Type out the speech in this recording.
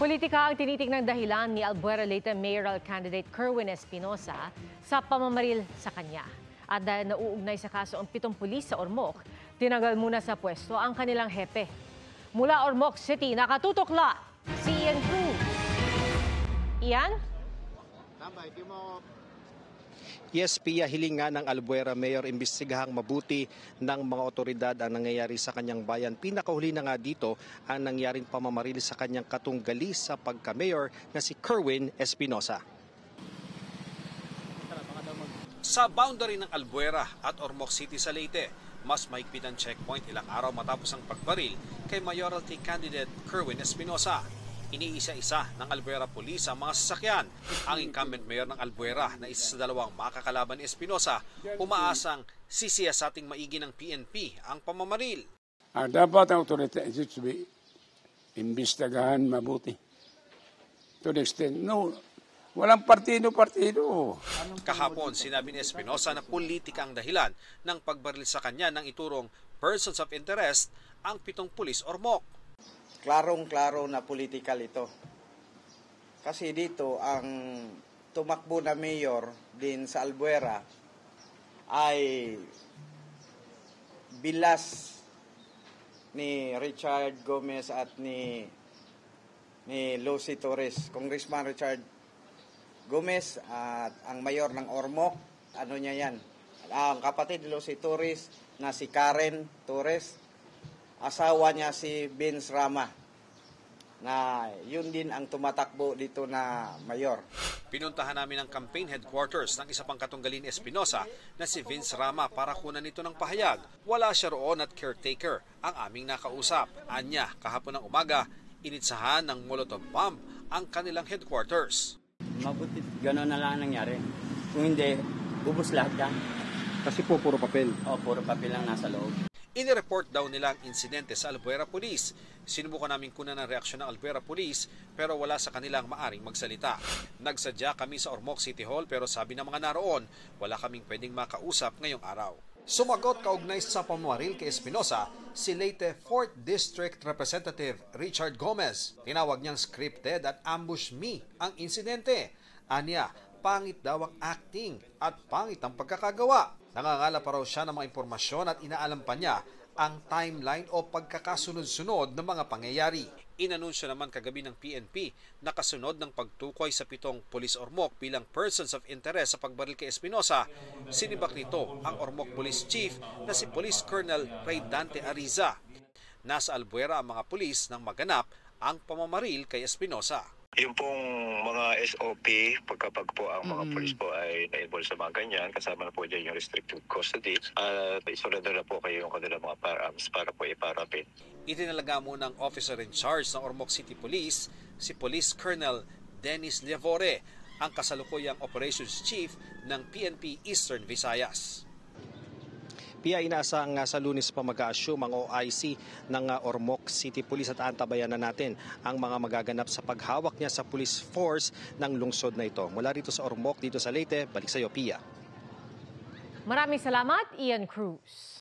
Politika ang tinitingnang dahilan ni Albuera Leyte mayoral candidate Kerwin Espinosa sa pamamaril sa kanya. At dahil nauugnay sa kaso ang 7 pulis sa Ormoc, tinagal muna sa pwesto ang kanilang hepe. Mula Ormoc City, nakatutokla si Ian Cruz. Ian? Yes, Pia, hiling nga ng Albuera Mayor imbestigahang mabuti ng mga otoridad ang nangyayari sa kanyang bayan. Pinakahuli na nga dito ang nangyaring pamamaril sa kanyang katunggali sa pagka-mayor na si Kerwin Espinosa. Sa boundary ng Albuera at Ormoc City sa Leyte, mas mahigpit ang checkpoint ilang araw matapos ang pagbaril kay mayoralty candidate Kerwin Espinosa. Iniisa-isa ng Albuera Police ang mga sasakyan. Ang incumbent mayor ng Albuera na isa sa dalawang makakalaban ni Espinosa, umaasang sisiyasating maigi ng PNP ang pamamaril. Dapat ang authority should be imbestigahan mabuti. To the extent, no, walang partido-partido. Kahapon, sinabi ni Espinosa na politika ang dahilan ng pagbaril sa kanya ng iturong persons of interest ang 7 pulis Ormoc. Klarong-klaro na political ito. Kasi dito, ang tumakbo na mayor din sa Albuera ay bilas ni Richard Gomez at ni Lucy Torres. Congressman Richard Gomez at ang mayor ng Ormoc, ano niya yan? Ang kapatid ni Lucy Torres na si Karen Torres, asawa niya si Vince Rama, na yun din ang tumatakbo dito na mayor. Pinuntahan namin ang campaign headquarters ng isa pang katunggali ni Espinosa na si Vince Rama para kunan nito ng pahayag. Wala siya roon at caretaker ang aming nakausap. Anya, kahapon ng umaga, initsahan ng Molotov bomb ang kanilang headquarters. Mabuti gano'n na lang nangyari. Kung hindi, ubos lahat yan. Kasi po puro papel. Puro papel lang nasa loob. Inireport daw nila ang insidente sa Albuera Police. Sinubukan namin kunan ng reaksyon ng Albuera Police pero wala sa kanilang maaring magsalita. Nagsadya kami sa Ormoc City Hall pero sabi ng mga naroon, wala kaming pwedeng makausap ngayong araw. Sumagot kaugnay sa pamamaril kay Espinosa si Leyte 4th District Representative Richard Gomez. Tinawag niyang scripted at ambush me ang insidente. Anya, pangit daw ang acting at pangit ang pagkakagawa. Nangangala pa raw siya ng mga impormasyon at inaalam pa niya ang timeline o pagkakasunod-sunod ng mga pangyayari. Inanunsyo naman kagabi ng PNP na kasunod ng pagtukoy sa 7 pulis Ormoc bilang persons of interest sa pagbaril kay Espinosa, sinibak nito ang Ormoc Police Chief na si Police Colonel Ray Dante Ariza. Nasa Albuera ang mga pulis nang maganap ang pamamaril kay Espinosa. Yung pong mga SOP, pagkapag po ang mga polis po ay na-involve sa mga ganyan, kasama na po dyan yung restricted custody, at isurrender na po kayo yung kanilang mga firearms para po iparapin. Itinalaga mo ng officer in charge ng Ormoc City Police, si Police Colonel Dennis Levore, ang kasalukuyang operations chief ng PNP Eastern Visayas. Pia, inaasang sa Lunes pa mag-a-assume ang OIC ng Ormoc City Police at antabayan na natin ang mga magaganap sa paghawak niya sa police force ng lungsod na ito. Mula rito sa Ormoc, dito sa Leyte, balik sa iyo, Pia. Maraming salamat, Ian Cruz.